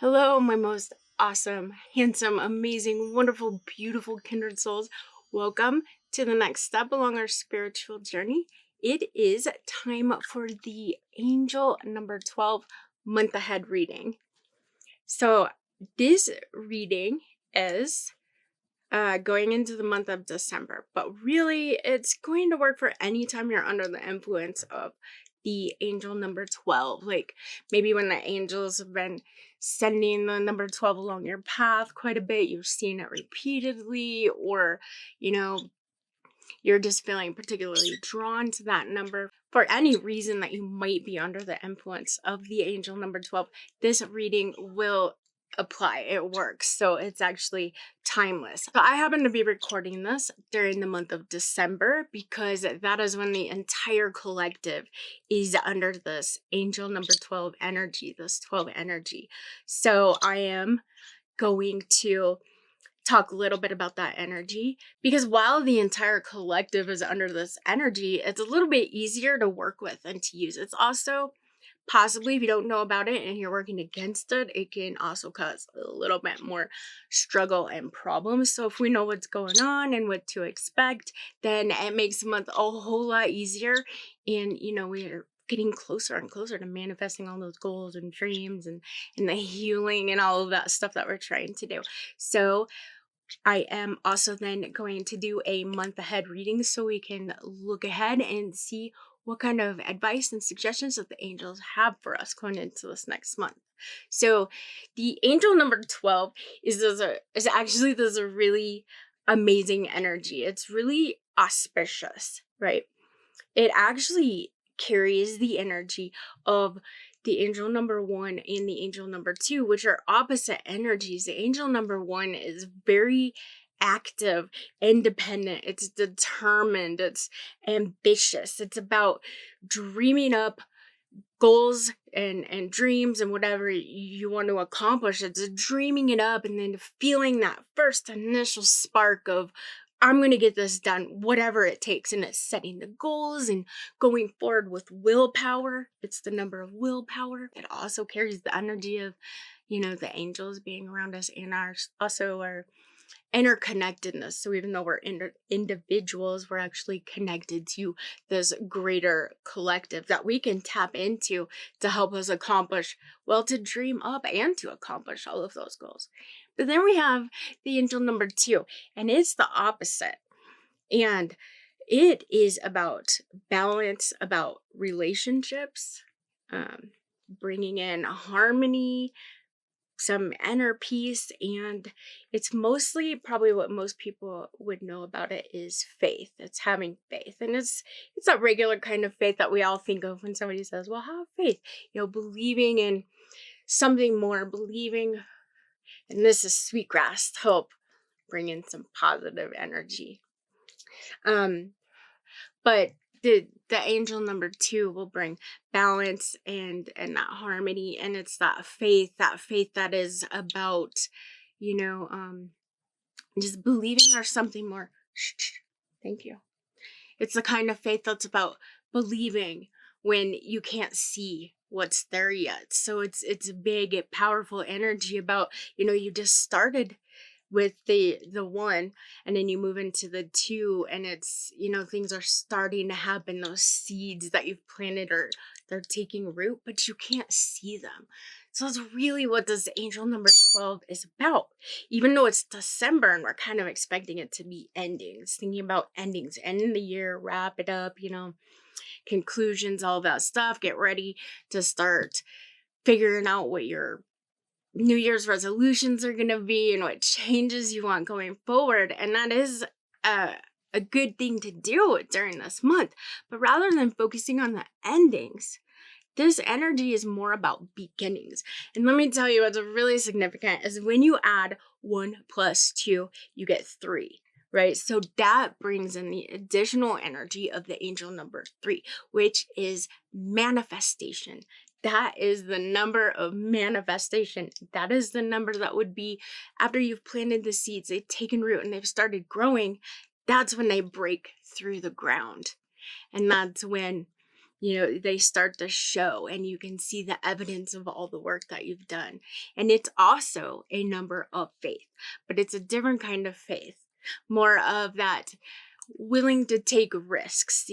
Hello, my most awesome, handsome, amazing, wonderful, beautiful kindred souls. Welcome to the next step along our spiritual journey. It is time for the angel number 12 month ahead reading. So, this reading is going into the month of December, but really it's going to work for any time you're under the influence of the angel number 12. Like maybe when the angels have been sending the number 12 along your path quite a bit, you've seen it repeatedly, or you know, you're just feeling particularly drawn to that number for any reason that you might be under the influence of the angel number 12. This reading will apply. It works. So it's actually timeless. So I happen to be recording this during the month of December because that is when the entire collective is under this angel number 12 energy, this 12 energy. So I am going to talk a little bit about that energy, because while the entire collective is under this energy, it's a little bit easier to work with and to use. It's also possibly, if you don't know about it and you're working against it, it can also cause a little bit more struggle and problems. So if we know what's going on and what to expect, then it makes the month a whole lot easier. And we're getting closer and closer to manifesting all those goals and dreams and the healing and all of that stuff that we're trying to do. So I am also then going to do a month ahead reading so we can look ahead and see what kind of advice and suggestions that the angels have for us going into this next month. So the angel number 12 is actually there's a really amazing energy. It's really auspicious, right? It actually carries the energy of the angel number 1 and the angel number 2, which are opposite energies. The angel number 1 is very active, independent, it's determined, it's ambitious. It's about dreaming up goals and dreams and whatever you want to accomplish. It's dreaming it up and then feeling that first initial spark of I'm going to get this done, whatever it takes. And it's setting the goals and going forward with willpower. It's the number of willpower. It also carries the energy of, the angels being around us and our interconnectedness. So even though we're individuals, we're actually connected to this greater collective that we can tap into to help us accomplish, to dream up and to accomplish all of those goals. But then we have the angel number 2, and it's the opposite. And it is about balance, about relationships, bringing in harmony, some inner peace, and it's mostly probably what most people would know about it is faith. It's having faith, and it's that regular kind of faith that we all think of when somebody says, well, have faith, believing in something more, believing, and this is sweetgrass to help bring in some positive energy. But the angel number 2 will bring balance and that harmony, and it's that faith that is about just believing there's something more. Thank you. It's the kind of faith that's about believing when you can't see what's there yet. So it's big, powerful energy about you just started with the 1, and then you move into the 2, and it's things are starting to happen. Those seeds that you've planted they're taking root, but you can't see them. So that's really what this angel number 12 is about. Even though it's December and we're kind of expecting it to be endings, thinking about endings, ending the year, wrap it up, conclusions, all that stuff, get ready to start figuring out what your New Year's resolutions are going to be and what changes you want going forward. And that is a good thing to do during this month. But rather than focusing on the endings, this energy is more about beginnings. And let me tell you what's really significant is when you add 1 + 2, you get 3. Right? So that brings in the additional energy of the angel number 3, which is manifestation. That is the number of manifestation. That is the number that would be after you've planted the seeds, they've taken root and they've started growing. That's when they break through the ground. And that's when they start to show, and you can see the evidence of all the work that you've done. And it's also a number of faith, but it's a different kind of faith, more of that willing to take risks,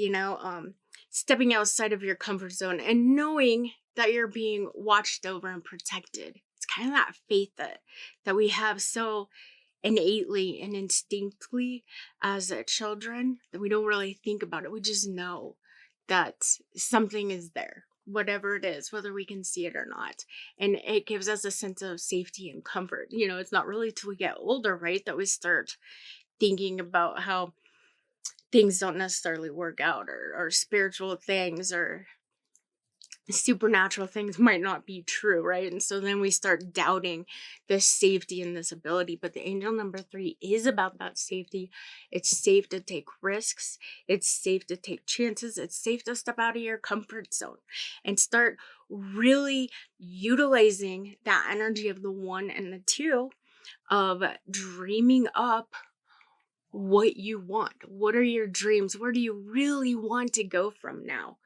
stepping outside of your comfort zone and knowing that you're being watched over and protected. It's kind of that faith that we have so innately and instinctively as children that we don't really think about it. We just know that something is there, whatever it is, whether we can see it or not. And it gives us a sense of safety and comfort. It's not really till we get older, right, that we start thinking about how things don't necessarily work out, or spiritual things or supernatural things might not be true, right? And so then we start doubting this safety and this ability. But the angel number 3 is about that safety. It's safe to take risks. It's safe to take chances. It's safe to step out of your comfort zone and start really utilizing that energy of the 1 and the 2 of dreaming up what you want. What are your dreams? Where do you really want to go from now?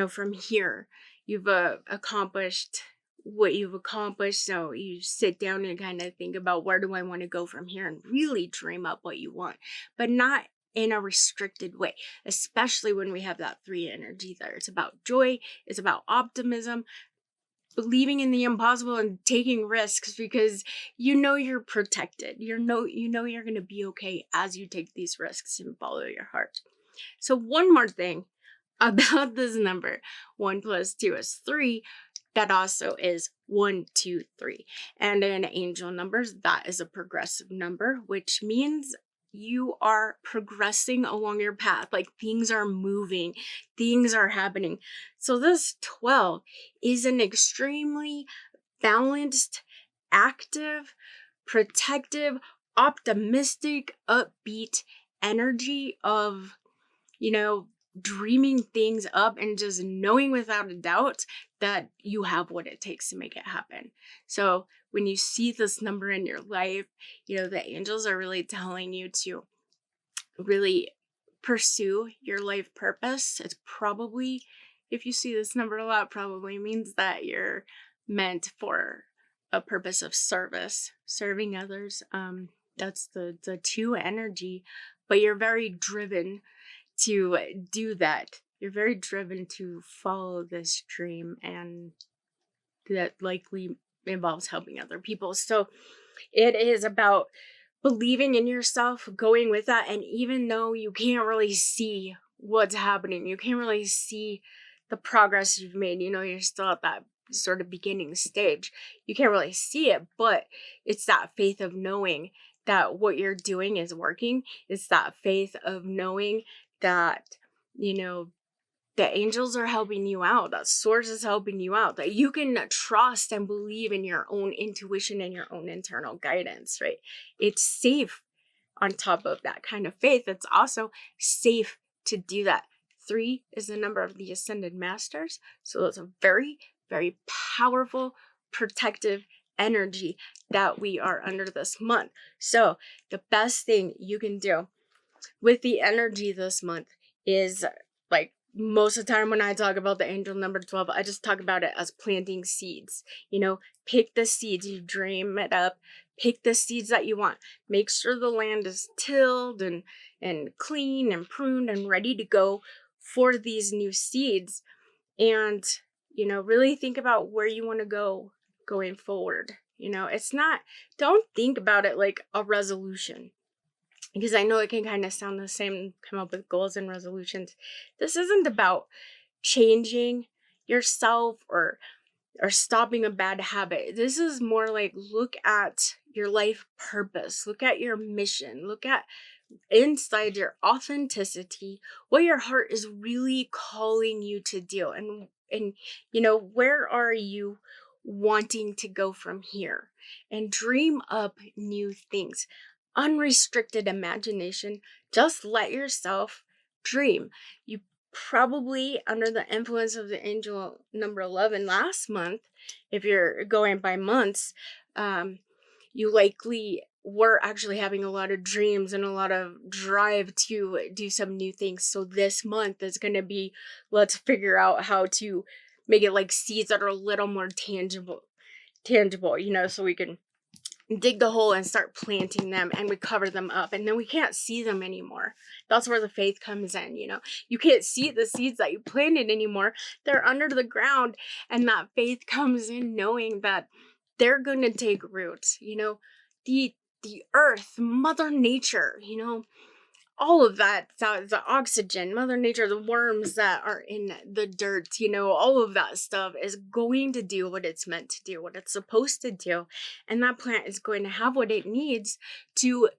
From here, you've accomplished what you've accomplished. So you sit down and kind of think about, where do I want to go from here, and really dream up what you want, but not in a restricted way, especially when we have that 3 energy there. It's about joy. It's about optimism, believing in the impossible and taking risks, because you're protected. You're going to be okay as you take these risks and follow your heart. So one more thing about this number, 1 plus 2 is 3. That also is 1, 2, 3. And in angel numbers, that is a progressive number, which means you are progressing along your path. Like, things are moving, things are happening. So this 12 is an extremely balanced, active, protective, optimistic, upbeat energy of, dreaming things up and just knowing without a doubt that you have what it takes to make it happen. So when you see this number in your life, the angels are really telling you to really pursue your life purpose. It's probably, if you see this number a lot, probably means that you're meant for a purpose of service, serving others. That's the 2 energy, but you're very driven to do that. You're very driven to follow this dream, and that likely involves helping other people. So it is about believing in yourself, going with that. And even though you can't really see what's happening, you can't really see the progress you've made, you're still at that sort of beginning stage. You can't really see it, but it's that faith of knowing that what you're doing is working. It's that faith of knowing that, the angels are helping you out, that source is helping you out, that you can trust and believe in your own intuition and your own internal guidance, right? It's safe. On top of that kind of faith, it's also safe to do that. 3 is the number of the ascended masters. So it's a very, very powerful, protective energy that we are under this month. So the best thing you can do with the energy this month is, like, most of the time when I talk about the angel number 12, I just talk about it as planting seeds. Pick the seeds, you dream it up, pick the seeds that you want. Make sure the land is tilled and clean and pruned and ready to go for these new seeds. And, really think about where you want to go going forward. Don't think about it like a resolution, because I know it can kind of sound the same, come up with goals and resolutions. This isn't about changing yourself or stopping a bad habit. This is more like, look at your life purpose, look at your mission, look at inside your authenticity, what your heart is really calling you to do, and where are you wanting to go from here, and dream up new things. Unrestricted imagination. Just let yourself dream. You probably, under the influence of the angel number 11 last month, if you're going by months, you likely we're actually having a lot of dreams and a lot of drive to do some new things. So this month is going to be, let's figure out how to make it like seeds that are a little more tangible, so we can dig the hole and start planting them, and we cover them up, and then we can't see them anymore. That's where the faith comes in. You can't see the seeds that you planted anymore. They're under the ground, and that faith comes in knowing that they're going to take roots. The earth, mother nature, all of that, the oxygen, mother nature, the worms that are in the dirt, all of that stuff is going to do what it's meant to do, what it's supposed to do. And that plant is going to have what it needs to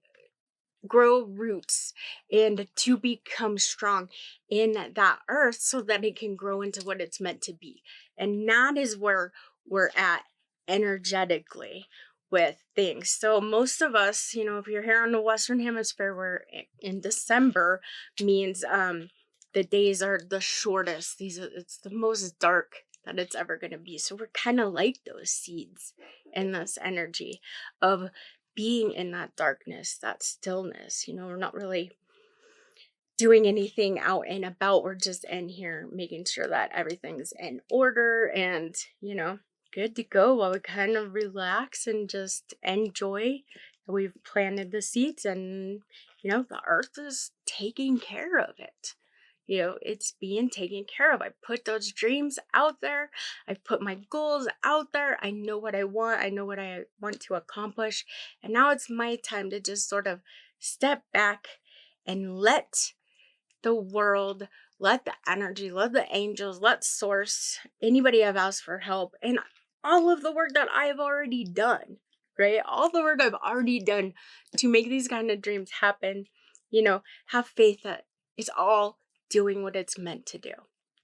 grow roots and to become strong in that earth so that it can grow into what it's meant to be. And that is where we're at energetically with things. So most of us, if you're here on the Western Hemisphere, we're in December, means the days are the shortest. It's the most dark that it's ever going to be. So we're kind of like those seeds in this energy of being in that darkness, that stillness. We're not really doing anything out and about. We're just in here making sure that everything's in order and, good to go while we kind of relax and just enjoy. We've planted the seeds, and, the earth is taking care of it. It's being taken care of. I put those dreams out there. I put my goals out there. I know what I want. I know what I want to accomplish. And now it's my time to just sort of step back and let the world, let the energy, let the angels, let source, anybody I've asked for help, and all of the work that I've already done, right? All the work I've already done to make these kind of dreams happen, have faith that it's all doing what it's meant to do.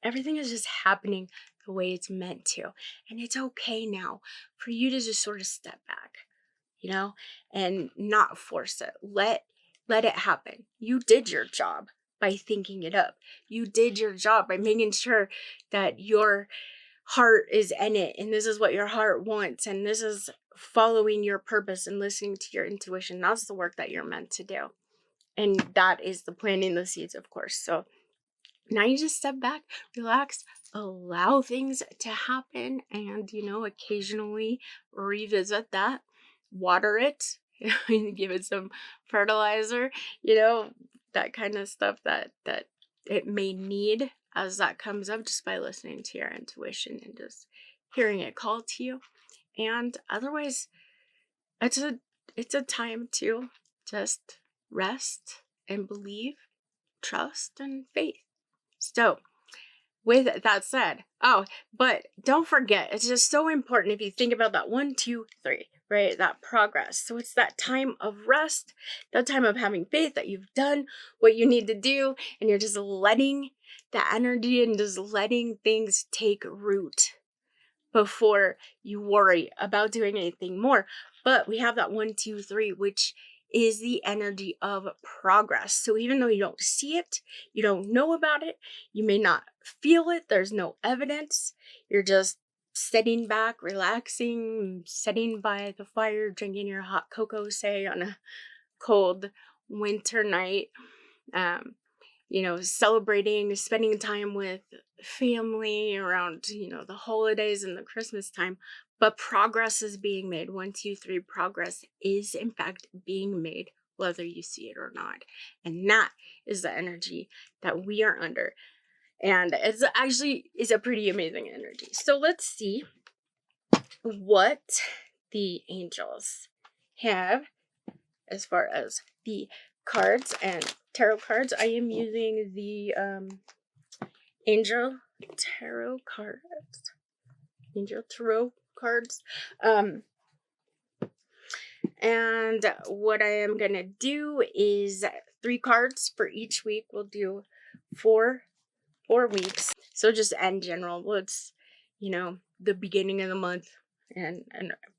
Everything is just happening the way it's meant to. And it's okay now for you to just sort of step back, and not force it. Let it happen. You did your job by thinking it up. You did your job by making sure that your heart is in it, and this is what your heart wants, and this is following your purpose and listening to your intuition. That's the work that you're meant to do. And that is the planting the seeds, of course. So now you just step back, relax, allow things to happen, and, occasionally revisit that, water it, give it some fertilizer, that kind of stuff that it may need as that comes up, just by listening to your intuition and just hearing it call to you. And otherwise, it's a time to just rest and believe, trust, and faith. So with that said, but don't forget, it's just so important if you think about that 1, 2, 3, right? That progress. So it's that time of rest, that time of having faith that you've done what you need to do, and you're just letting the energy and just letting things take root before you worry about doing anything more. But we have that 1, 2, 3, which is the energy of progress. So even though you don't see it, you don't know about it, you may not feel it, there's no evidence, you're just sitting back, relaxing, sitting by the fire, drinking your hot cocoa, say, on a cold winter night, celebrating, spending time with family around, the holidays and the Christmas time. But progress is being made. 1, 2, 3, progress is in fact being made, whether you see it or not. And that is the energy that we are under. And it's actually is a pretty amazing energy. So let's see what the angels have as far as the cards and tarot cards. I am using the Angel Tarot cards. Angel Tarot cards. And what I am gonna do is 3 cards for each week. We'll do 4 weeks. So just in general, well, it's the beginning of the month and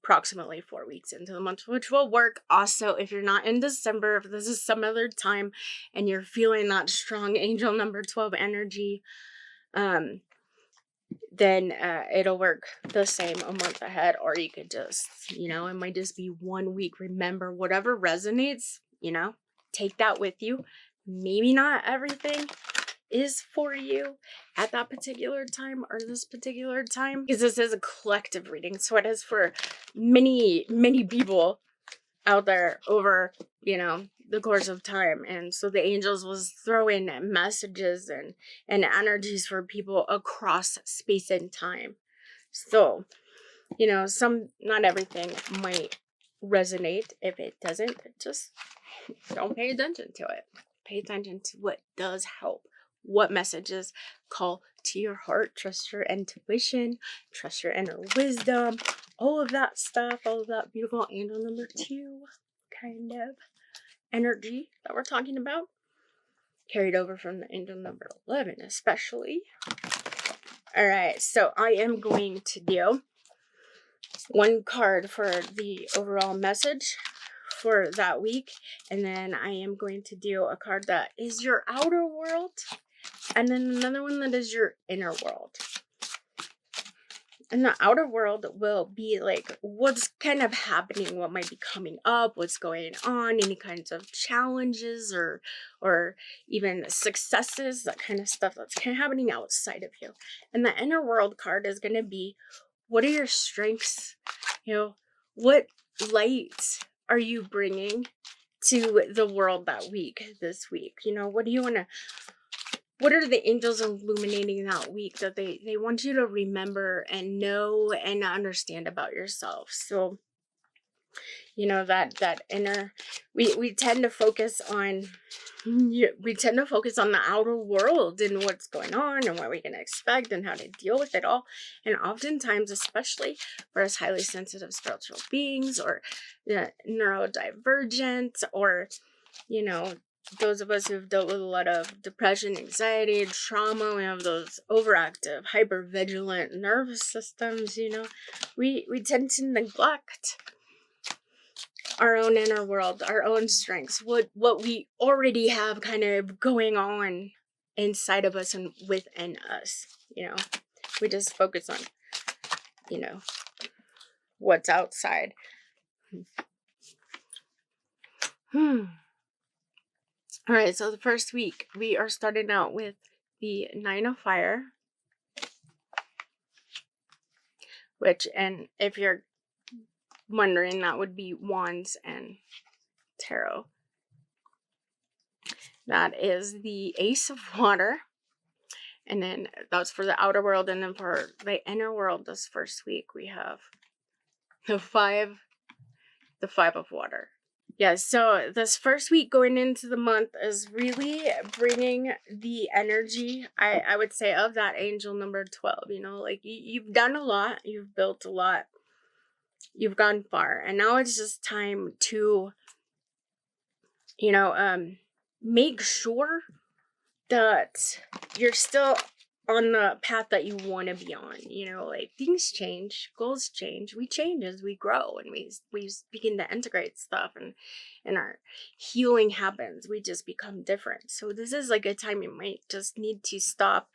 approximately 4 weeks into the month, which will work. Also, if you're not in December, if this is some other time and you're feeling that strong angel number 12 energy, then it'll work the same a month ahead. Or you could just, it might just be 1 week. Remember, whatever resonates, take that with you. Maybe not everything is for you at that particular time or this particular time, because this is a collective reading. So it is for many, many people out there over, the course of time. And so the angels was throwing messages and energies for people across space and time. So, not everything might resonate. If it doesn't, just don't pay attention to it. Pay attention to what does help. What messages call to your heart. Trust your intuition. Trust your inner wisdom. All of that stuff. All of that beautiful angel number 2 kind of energy that we're talking about. Carried over from the angel number 11 especially. Alright, so I am going to do one card for the overall message for that week, and then I am going to do a card that is your outer world, and then another one that is your inner world. And the outer world will be like what's kind of happening, what might be coming up, what's going on, any kinds of challenges or even successes, that kind of stuff that's kind of happening outside of you. And the inner world card is going to be, what are your strengths? What light are you bringing to the world this week? What do you want to, what are the angels illuminating that week that they want you to remember and know and understand about yourself? So, that inner, we tend to focus on, the outer world and what's going on and what we can expect and how to deal with it all. And oftentimes, especially for us highly sensitive spiritual beings or neurodivergent or, those of us who've dealt with a lot of depression, anxiety, trauma, we have those overactive, hypervigilant nervous systems, we tend to neglect our own inner world, our own strengths, what we already have kind of going on inside of us and within us. We just focus on, what's outside. All right, so the first week, we are starting out with the 9 of Fire, which, and if you're wondering, that would be Wands and Tarot. That is the Ace of Water, and then that's for the outer world, and then for the inner world this first week, we have the five of Water. Yeah, so this first week going into the month is really bringing the energy, I would say, of that angel number 12. Like you've done a lot, you've built a lot, you've gone far, and now it's just time to, make sure that you're still on the path that you want to be on. Like things change, goals change, we change as we grow, and we begin to integrate stuff, and our healing happens. We just become different. So this is like a time you might just need to stop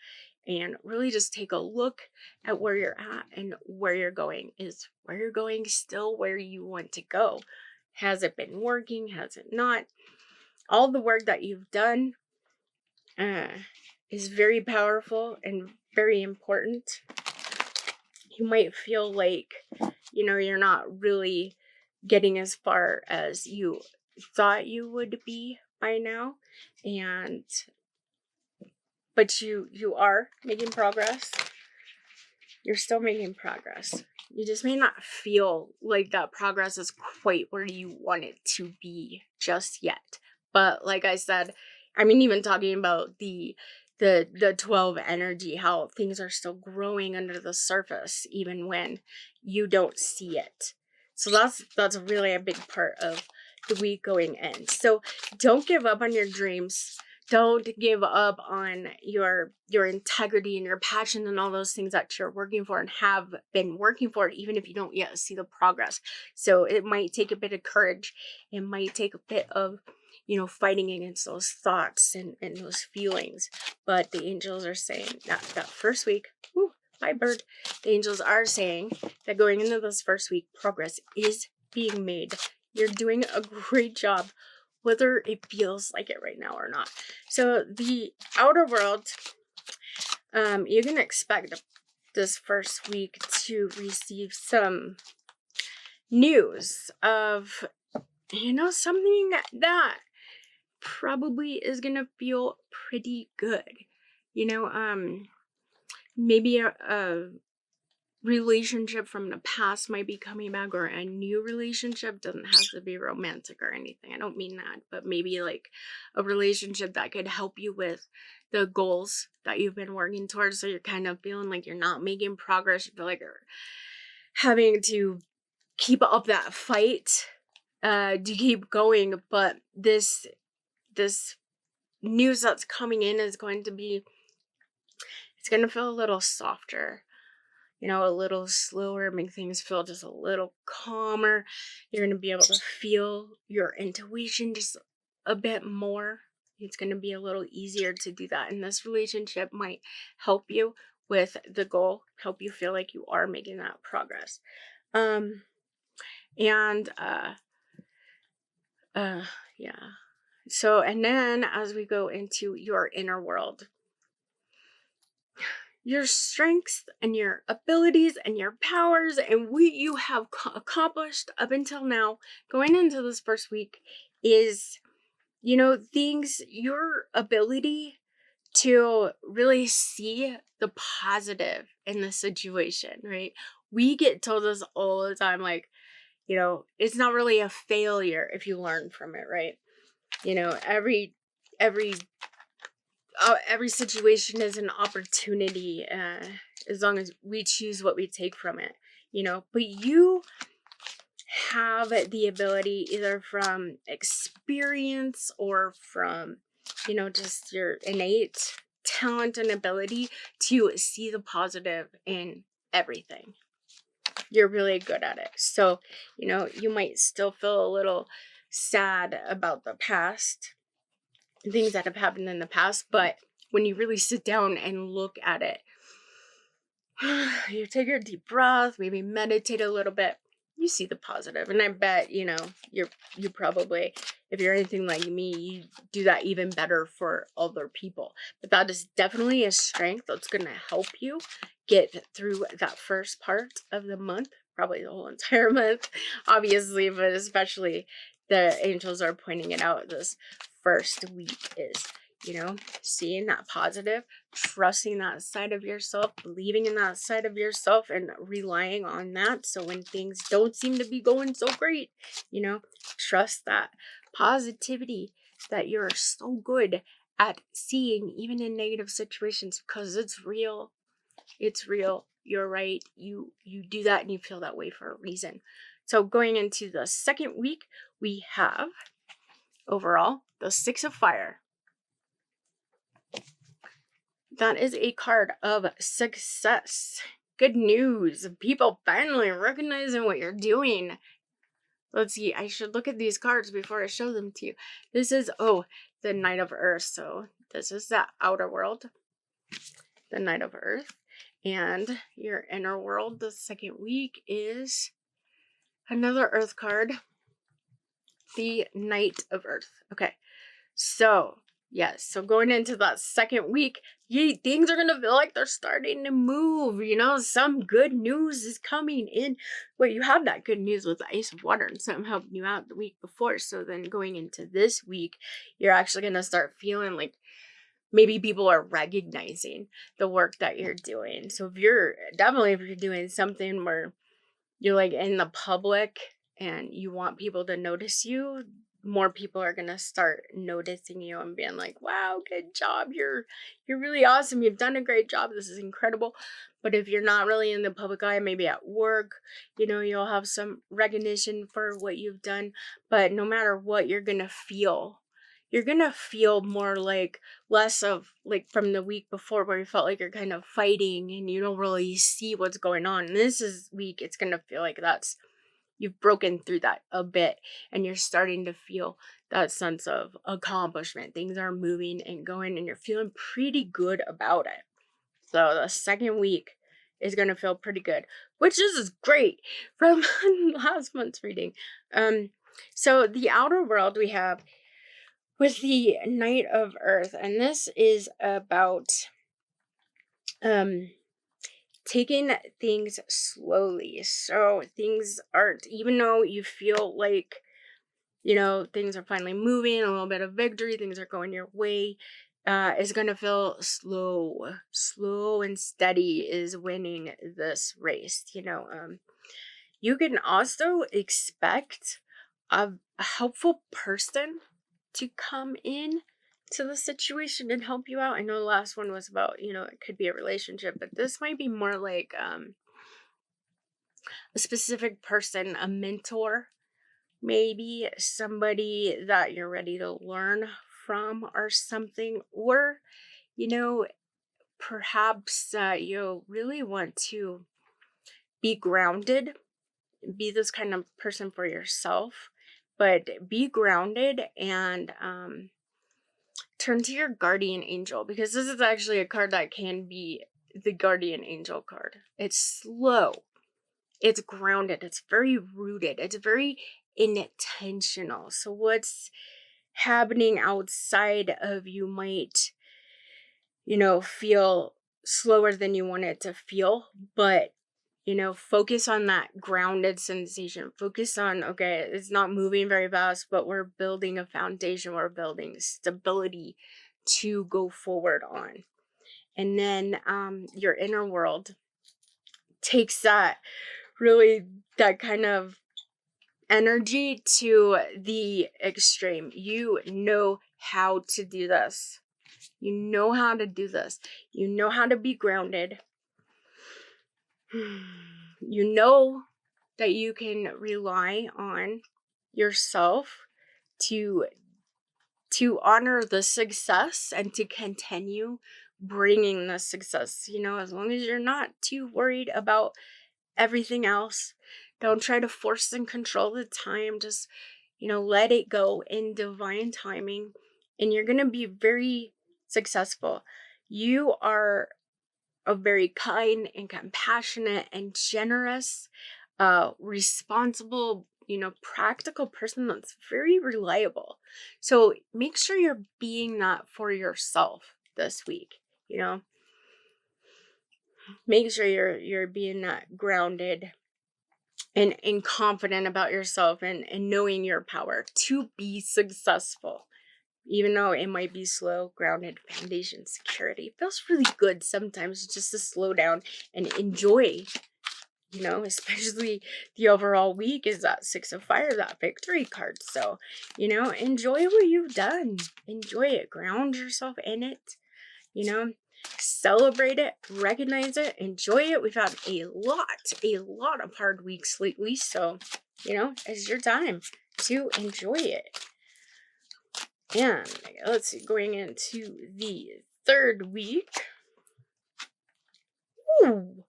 and really just take a look at where you're at and where you're going. Is where you're going still where you want to go? Has it been working? Has it not? All the work that you've done is very powerful and very important. You might feel like, you're not really getting as far as you thought you would be by now, but you are making progress. You're still making progress. You just may not feel like that progress is quite where you want it to be just yet. But like I said, even talking about the 12 energy, how things are still growing under the surface even when you don't see it. So that's really a big part of the week going in. So don't give up on your dreams. Don't give up on your integrity and your passion and all those things that you're working for and have been working for, even if you don't yet see the progress. So it might take a bit of courage. It might take a bit of, fighting against those thoughts and those feelings. But the angels are saying that first week, Bye, bird. The angels are saying that going into this first week, progress is being made. You're doing a great job, whether it feels like it right now or not. So the outer world, you can expect this first week to receive some news of, something that probably is gonna feel pretty good. Maybe a relationship from the past might be coming back, or a new relationship. Doesn't have to be romantic or anything. I don't mean that, but maybe like a relationship that could help you with the goals that you've been working towards. So you're kind of feeling like you're not making progress. You feel like you're having to keep up that fight to keep going. But this news that's coming in is going to be, it's going to feel a little softer, a little slower, make things feel just a little calmer. You're going to be able to feel your intuition just a bit more. It's going to be a little easier to do that. And this relationship might help you with the goal, help you feel like you are making that progress. Yeah. So, and then as we go into your inner world, your strengths and your abilities and your powers and what you have accomplished up until now, going into this first week, is, things, your ability to really see the positive in the situation, right? We get told this all the time, like, it's not really a failure if you learn from it, right? Every situation is an opportunity, as long as we choose what we take from it, but you have the ability, either from experience or from, just your innate talent and ability, to see the positive in everything. You're really good at it. So, you might still feel a little sad about the past, things that have happened in the past, but when you really sit down and look at it, you take your deep breath, maybe meditate a little bit, you see the positive. And I bet, you probably, if you're anything like me, you do that even better for other people. But that is definitely a strength that's going to help you get through that first part of the month, probably the whole entire month, obviously, but especially the angels are pointing it out. This first week is, seeing that positive, trusting that side of yourself, believing in that side of yourself, and relying on that. So when things don't seem to be going so great, trust that positivity that you're so good at seeing, even in negative situations, because it's real. It's real. You're right. You do that and you feel that way for a reason. So going into the second week, we have overall the Six of Fire. That is a card of success. Good news. People finally recognizing what you're doing. Let's see. I should look at these cards before I show them to you. This is, the Knight of Earth. So this is the outer world. The Knight of Earth. And your inner world, the second week, is another Earth card. The Knight of Earth. Okay. So, yes. So going into that second week, things are going to feel like they're starting to move. Some good news is coming in. Well, you had that good news with the Ace of Water and something helping you out the week before. So then going into this week, you're actually going to start feeling like maybe people are recognizing the work that you're doing. So if you're doing something where you're like in the public and you want people to notice you, more people are going to start noticing you and being like, wow, good job. You're really awesome. You've done a great job. This is incredible. But if you're not really in the public eye, maybe at work, you'll have some recognition for what you've done. But no matter what, you're going to feel more like less of like from the week before where you felt like you're kind of fighting and you don't really see what's going on. And this week, it's going to feel like you've broken through that a bit and you're starting to feel that sense of accomplishment. Things are moving and going and you're feeling pretty good about it. So the second week is going to feel pretty good, which is great from last month's reading. So the outer world we have with the Knight of Earth, and this is about taking things slowly. So things aren't, even though you feel like, things are finally moving, a little bit of victory, things are going your way, is going to feel slow and steady is winning this race. You can also expect a helpful person to come in to the situation and help you out. I know the last one was about, it could be a relationship, but this might be more like a specific person, a mentor, maybe somebody that you're ready to learn from or something, or perhaps you really want to be grounded, be this kind of person for yourself, but be grounded and turn to your guardian angel, because this is actually a card that can be the guardian angel card. It's slow, it's grounded, it's very rooted, it's very intentional. So what's happening outside of you might, feel slower than you want it to feel, but focus on that grounded sensation. Focus on, okay, it's not moving very fast, but we're building a foundation, we're building stability to go forward on. And then your inner world takes that kind of energy to the extreme. You know how to do this. You know how to do this. You know how to be grounded. You know that you can rely on yourself to honor the success and to continue bringing the success. As long as you're not too worried about everything else, don't try to force and control the time. Just, let it go in divine timing, and you're going to be very successful. You are a very kind and compassionate and generous, responsible, practical person that's very reliable. So make sure you're being that for yourself this week. Make sure you're being that grounded and confident about yourself and knowing your power to be successful. Even though it might be slow, grounded, foundation, security. It feels really good sometimes just to slow down and enjoy, especially the overall week is that 6 of Fire, that victory card. So, enjoy what you've done. Enjoy it. Ground yourself in it, celebrate it, recognize it, enjoy it. We've had a lot of hard weeks lately. So, it's your time to enjoy it. And let's see, going into the third week. Ooh.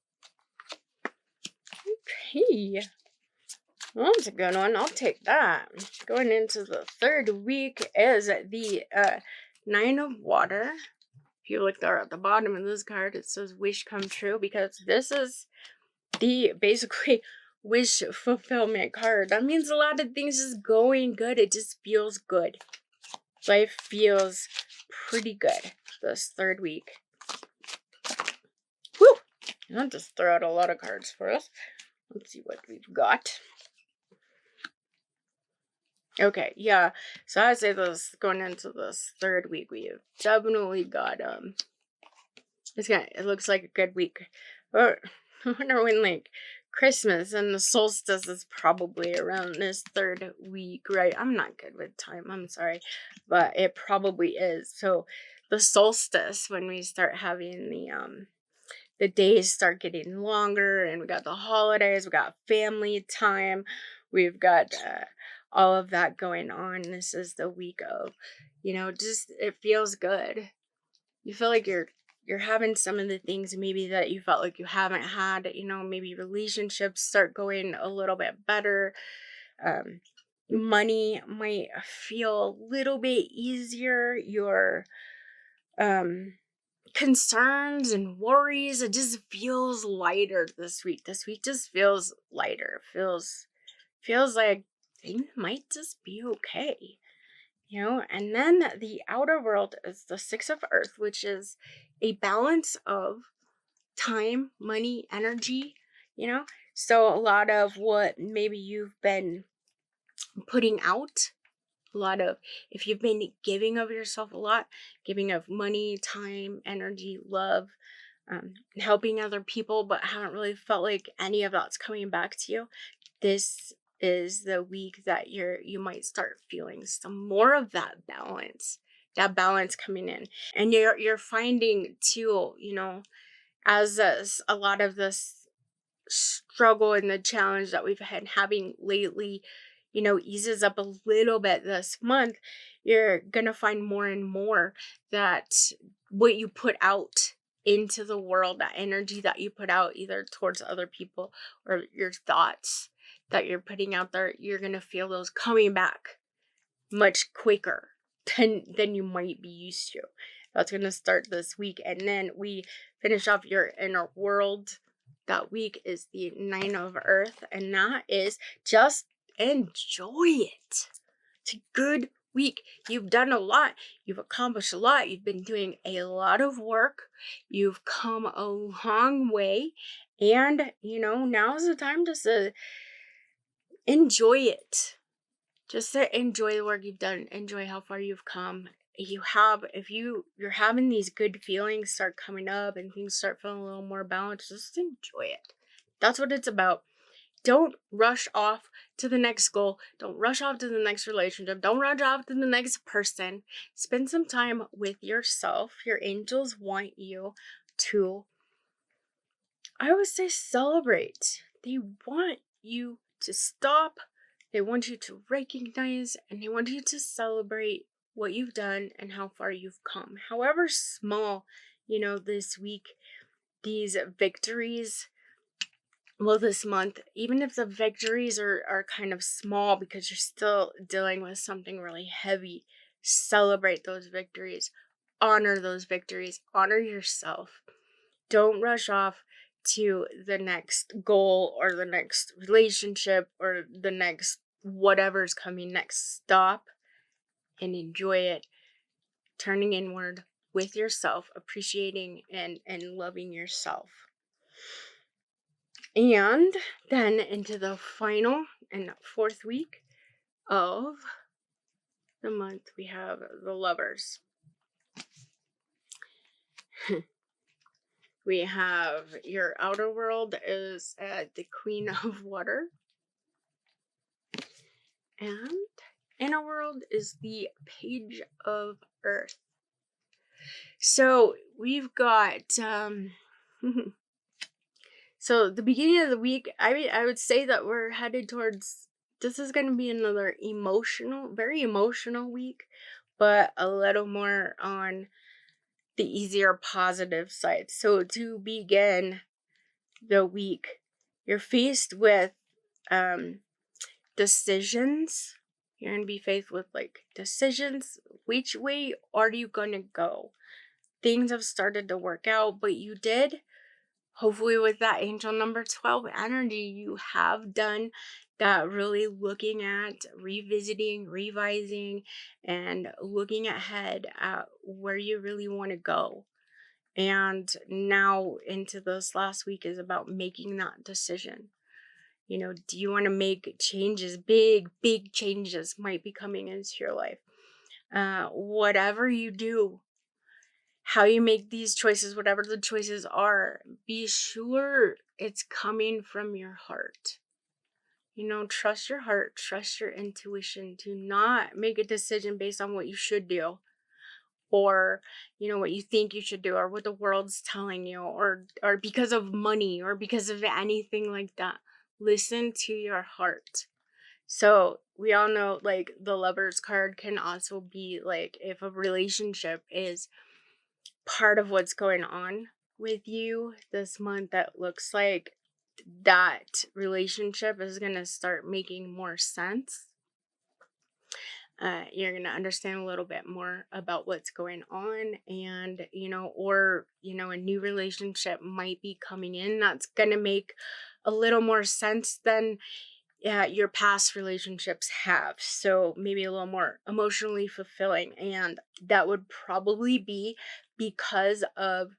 Okay. Well, that's a good one. I'll take that. Going into the third week is the 9 of Water. If you look there at the bottom of this card, it says wish come true, because this is the basically wish fulfillment card. That means a lot of things is going good. It just feels good. Life feels pretty good this third week. Woo! I'll just throw out a lot of cards for us. Let's see what we've got. Okay, yeah. So I'd say this going into this third week, we've definitely got it looks like a good week. Or I wonder when Christmas and the solstice is probably around this third week, right? I'm not good with time, I'm sorry, but it probably is. So the solstice, when we start having the days start getting longer, and we got the holidays, we got family time, we've got all of that going on. This is the week of, just it feels good. You feel like you're having some of the things maybe that you felt like you haven't had, maybe relationships start going a little bit better. Money might feel a little bit easier. Your concerns and worries. It just feels lighter this week. This week just feels lighter. Feels like things might just be okay. And then the outer world is the Six of Earth, which is a balance of time, money, energy, So a lot of what maybe you've been putting out, a lot of, if you've been giving of yourself a lot, giving of money, time, energy, love, helping other people, but haven't really felt like any of that's coming back to you, this is the week that you might start feeling some more of that balance coming in. And you're finding too, as a lot of this struggle and the challenge that we've had having lately, eases up a little bit this month, you're gonna find more and more that what you put out into the world, that energy that you put out either towards other people or your thoughts that you're putting out there, you're gonna feel those coming back much quicker than you might be used to. That's gonna start this week. And then we finish off your inner world. That week is the Nine of Earth, and that is just enjoy it. It's a good week. You've done a lot. You've accomplished a lot. You've been doing a lot of work. You've come a long way. And, now's the time just to enjoy it. Just to enjoy the work you've done. Enjoy how far you've come. If you're having these good feelings start coming up and things start feeling a little more balanced, just enjoy it. That's what it's about. Don't rush off to the next goal. Don't rush off to the next relationship. Don't rush off to the next person. Spend some time with yourself. Your angels want you to, I would say, celebrate. They want you to stop. They want you to recognize, and they want you to celebrate what you've done and how far you've come. However small, this week, these victories, this month, even if the victories are kind of small because you're still dealing with something really heavy, celebrate those victories. Honor those victories. Honor yourself. Don't rush off to the next goal or the next relationship or the next whatever's coming next. Stop and enjoy it. Turning inward with yourself, appreciating and loving yourself. And then into the final and fourth week of the month, we have the Lovers. We have your outer world is the Queen of Water. And inner world is the Page of Earth. So we've got so the beginning of the week, I would say that we're headed towards, this is going to be another very emotional week, but a little more on the easier positive side. So to begin the week, you're faced with decisions. You're going to be faced with decisions. Which way are you going to go? Things have started to work out, but you did, hopefully with that angel number 12 energy, you have done that really looking at, revisiting, revising, and looking ahead at where you really want to go. And now into this last week is about making that decision. Do you want to make changes? Big changes might be coming into your life. Whatever you do, how you make these choices, whatever the choices are, be sure it's coming from your heart. Trust your heart, trust your intuition. Do not make a decision based on what you should do, or what you think you should do, or what the world's telling you, or because of money, or because of anything like that. Listen to your heart. So we all know the Lover's card can also be if a relationship is part of what's going on with you this month, that looks like that relationship is going to start making more sense. You're going to understand a little bit more about what's going on, and, or, a new relationship might be coming in that's going to make a little more sense than your past relationships have. So maybe a little more emotionally fulfilling. And that would probably be because of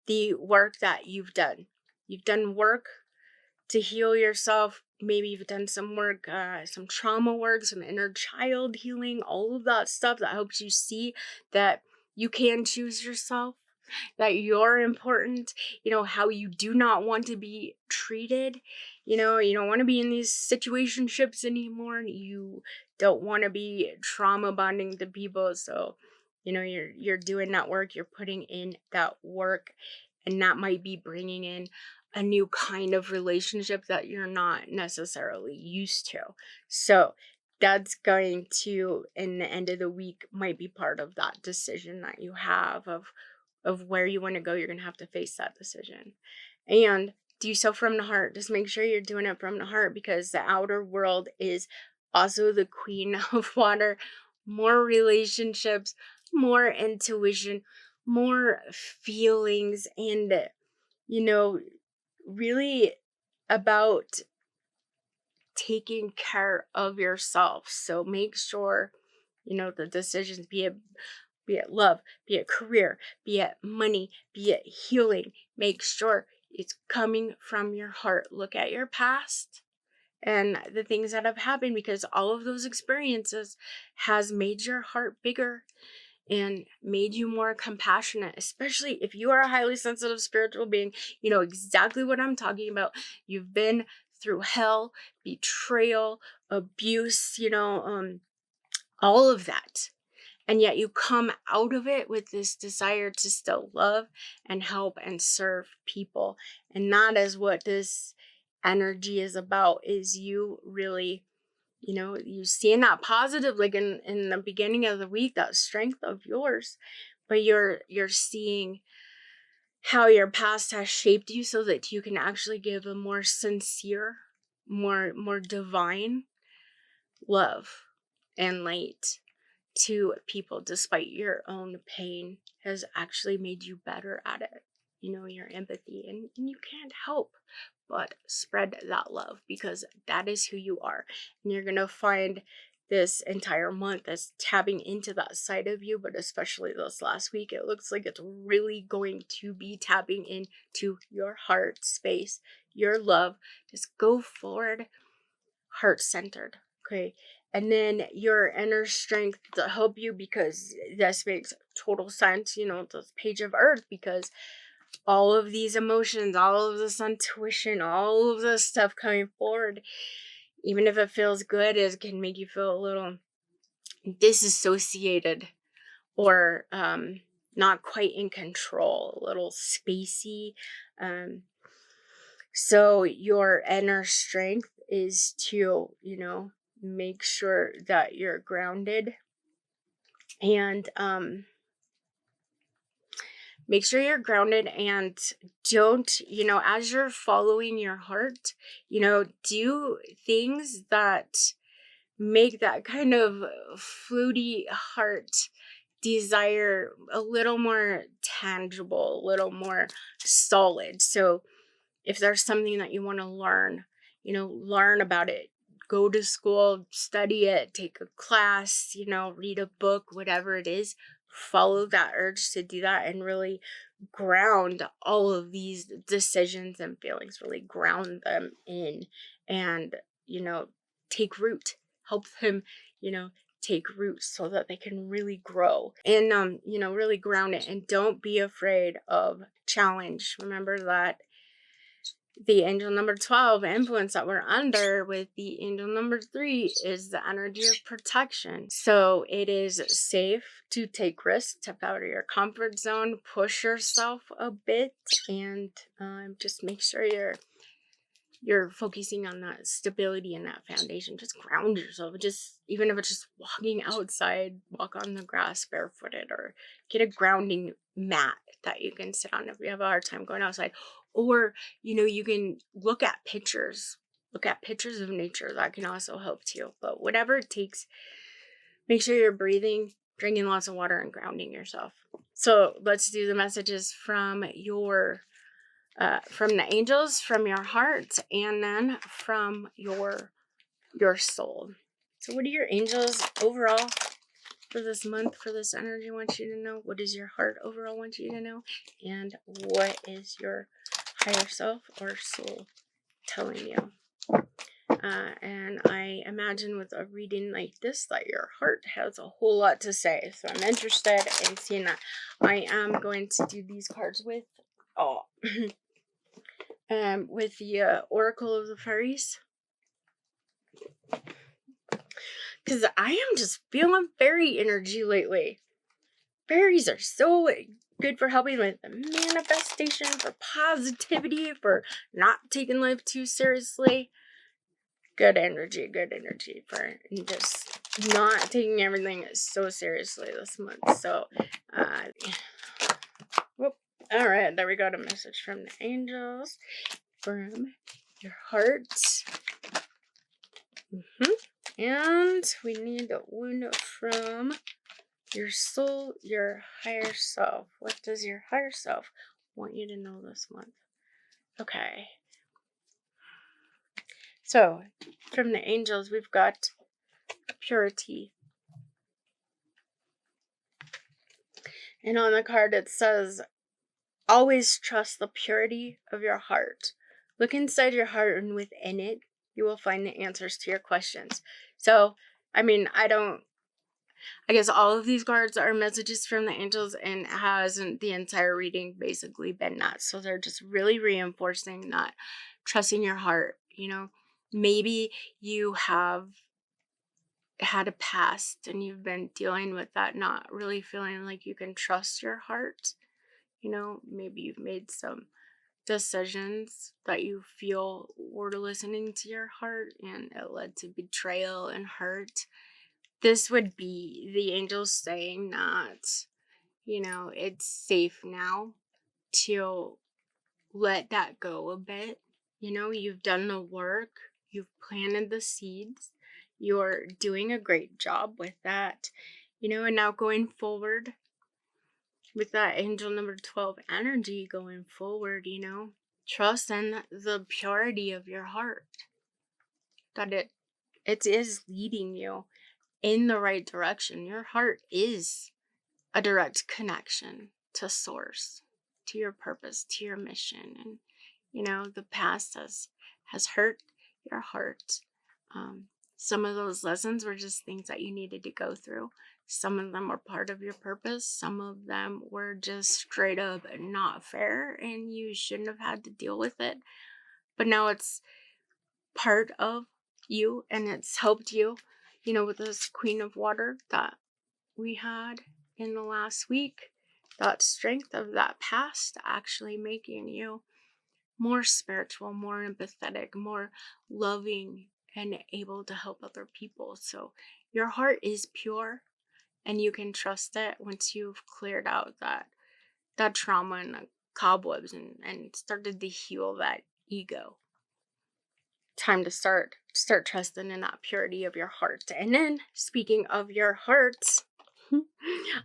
the work that you've done. You've done work to heal yourself. Maybe you've done some work, some trauma work, some inner child healing, all of that stuff that helps you see that you can choose yourself, that you're important, how you do not want to be treated. You don't want to be in these situationships anymore. You don't want to be trauma bonding to people. So, you're doing that work, you're putting in that work, and that might be bringing in a new kind of relationship that you're not necessarily used to. So, that's going to, in the end of the week, might be part of that decision that you have of where you want to go. You're going to have to face that decision. And do so from the heart. Just make sure you're doing it from the heart, because the outer world is also the queen of water. More relationships, more intuition, more feelings, and, really about taking care of yourself. So make sure, the decisions, be it love, be it career, be it money, be it healing, make sure it's coming from your heart. Look at your past and the things that have happened, because all of those experiences has made your heart bigger and made you more compassionate. Especially if you are a highly sensitive spiritual being, you know exactly what I'm talking about. You've been through hell, betrayal, abuse, all of that, and yet you come out of it with this desire to still love and help and serve people. And that is what this energy is about, is you really, you seeing that positive, like in the beginning of the week, that strength of yours, but you're seeing how your past has shaped you so that you can actually give a more sincere, more divine love and light to people, despite your own pain, has actually made you better at it. Your empathy, and you can't help but spread that love, because that is who you are. And you're going to find this entire month as tapping into that side of you, but especially this last week, it looks like it's really going to be tapping into your heart space, your love. Just go forward, heart-centered, okay? And then your inner strength to help you, because this makes total sense, this page of earth, because all of these emotions, all of this intuition, all of this stuff coming forward, even if it feels good, it can make you feel a little disassociated, or not quite in control, a little spacey. So your inner strength is to, make sure that you're grounded, and make sure you're grounded, and don't, as you're following your heart, do things that make that kind of fruity heart desire a little more tangible, a little more solid. So if there's something that you want to learn, learn about it. Go to school, study it, take a class, read a book, whatever it is. Follow that urge to do that, and really ground all of these decisions and feelings, really ground them in, and, take root. Help them, take root so that they can really grow, and, really ground it. And don't be afraid of challenge. Remember that the angel number 12 influence that we're under with the angel number 3 is the energy of protection. So it is safe to take risks, step out of your comfort zone, push yourself a bit, and just make sure you're focusing on that stability and that foundation. Just ground yourself. Just, even if it's just walking outside, walk on the grass barefooted, or get a grounding mat that you can sit on if you have a hard time going outside. Or, you can look at pictures of nature. That can also help too. But whatever it takes, Make sure you're breathing, drinking lots of water, and grounding yourself. So let's do the messages from from the angels, from your heart, and then from your soul. So what do your angels overall for this month, for this energy want you to know? What does your heart overall want you to know? And what is your higher self or soul telling you? And I imagine with a reading like this that your heart has a whole lot to say. So I'm interested in seeing that. I am going to do these cards with with the Oracle of the Fairies. Because I am just feeling fairy energy lately. Fairies are so good for helping with manifestation, for positivity, for not taking life too seriously. Good energy for just not taking everything so seriously this month. So, all right, there we got a message from the angels, from your heart. And we need one from your soul, your higher self. What does your higher self want you to know this month? Okay. So, from the angels, we've got purity. And on the card it says, always trust the purity of your heart. Look inside your heart, and within it, you will find the answers to your questions. So, I mean, I guess all of these cards are messages from the angels, and hasn't the entire reading basically been that. So they're just really reinforcing that trusting your heart. You know, maybe you have had a past and you've been dealing with that, not really feeling like you can trust your heart. You know, maybe you've made some decisions that you feel were listening to your heart and it led to betrayal and hurt. This would be the angels saying that, you know, it's safe now to let that go a bit. You know, you've done the work, you've planted the seeds, you're doing a great job with that, you know, and now going forward with that angel number 12 energy going forward, you know, trust in the purity of your heart, that it is leading you in the right direction. Your heart is a direct connection to source, to your purpose, to your mission. And you know, the past has hurt your heart. Some of those lessons were just things that you needed to go through. Some of them were part of your purpose. Some of them were just straight up not fair and you shouldn't have had to deal with it. But now it's part of you and it's helped you, you know, with this Queen of Water that we had in the last week. That strength of that past actually making you more spiritual, more empathetic, more loving, and able to help other people. So your heart is pure and you can trust it once you've cleared out that trauma and the cobwebs and started to heal that ego. Time to start trusting in that purity of your heart. And then, speaking of your heart,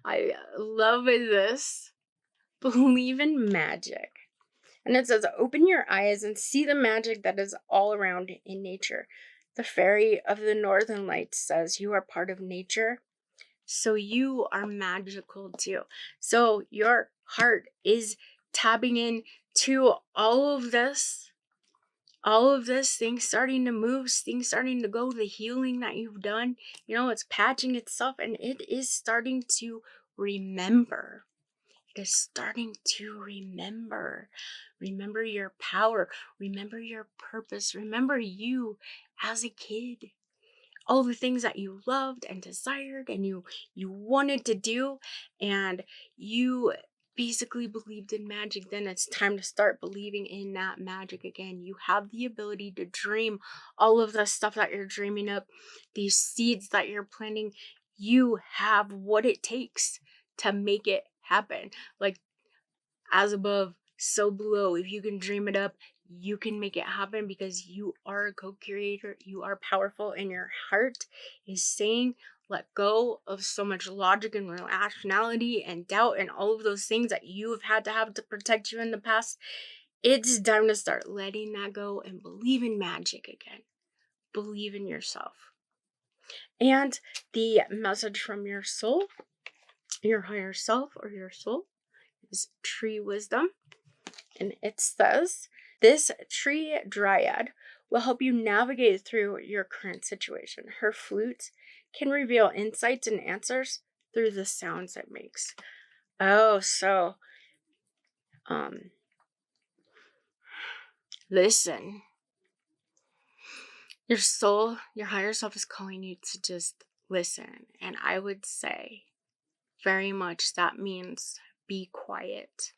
I love this. Believe in magic. And it says, open your eyes and see the magic that is all around in nature. The fairy of the northern lights says you are part of nature, so you are magical too. So your heart is tapping in to all of this, things starting to move, things starting to go, the healing that you've done, you know, it's patching itself and it is starting to remember. It is starting to remember. Remember your power. Remember your purpose. Remember you as a kid. All the things that you loved and desired and you wanted to do, and you basically believed in magic. Then it's time to start believing in that magic again. You have the ability to dream all of the stuff that you're dreaming up, these seeds that you're planting. You have what it takes to make it happen. Like, as above, so below. If you can dream it up, you can make it happen because you are a co-creator. You are powerful and your heart is saying, let go of so much logic and rationality and doubt and all of those things that you have to protect you in the past. It's time to start letting that go and believe in magic again. Believe in yourself. And the message from your soul, your higher self or your soul, is tree wisdom. And it says, this tree dryad will help you navigate through your current situation. Her flute can reveal insights and answers through the sounds it makes. Oh, so listen. Your soul, your higher self is calling you to just listen. And I would say very much that means be quiet.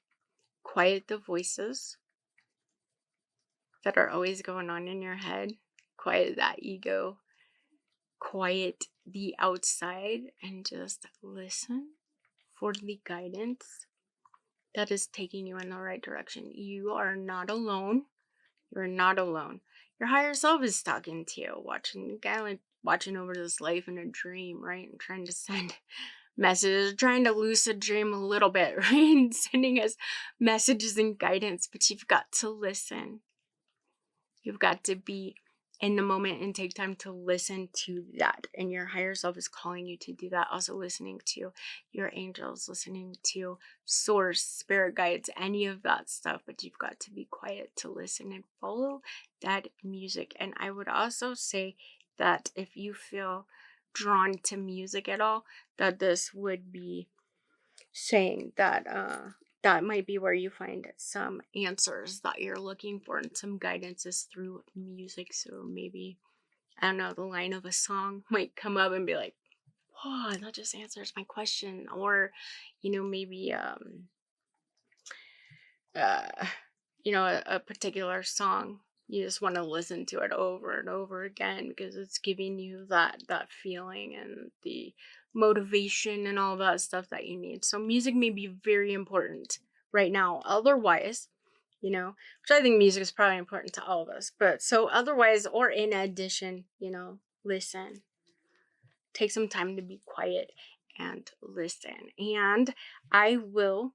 Quiet the voices that are always going on in your head. Quiet that ego. Quiet the outside and just listen for the guidance that is taking you in the right direction. You are not alone. You're not alone. Your higher self is talking to you, watching over this life in a dream, right? And trying to send messages, trying to lucid dream a little bit, right? And sending us messages and guidance, but you've got to listen. You've got to be in the moment and take time to listen to that. And your higher self is calling you to do that. Also listening to your angels, listening to source, spirit guides, any of that stuff. But you've got to be quiet to listen and follow that music. And I would also say that if you feel drawn to music at all, that this would be saying that that might be where you find some answers that you're looking for and some guidances through music. So maybe, I don't know, the line of a song might come up and be like, "Whoa, that just answers my question." Or, maybe a particular song, you just want to listen to it over and over again because it's giving you that feeling and the motivation and all that stuff that you need. So music may be very important right now. Otherwise, which I think music is probably important to all of us, but so otherwise, or in addition, listen. Take some time to be quiet and listen. And I will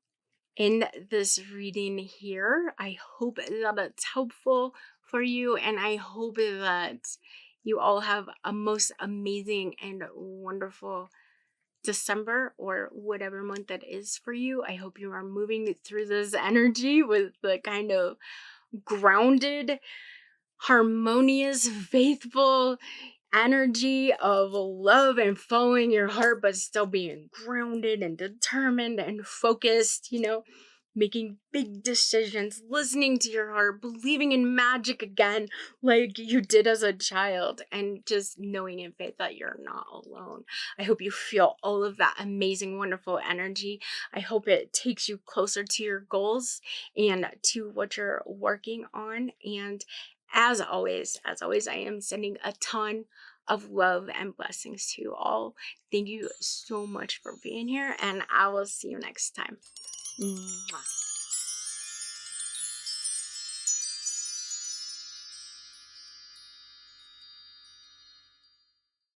in this reading here. I hope that it's helpful for you, and I hope that you all have a most amazing and wonderful December or whatever month that is for you. I hope you are moving through this energy with the kind of grounded, harmonious, faithful energy of love and following your heart, but still being grounded and determined and focused, making big decisions, listening to your heart, believing in magic again, like you did as a child, and just knowing in faith that you're not alone. I hope you feel all of that amazing, wonderful energy. I hope it takes you closer to your goals and to what you're working on. And as always, I am sending a ton of love and blessings to you all. Thank you so much for being here, and I will see you next time. Mwah.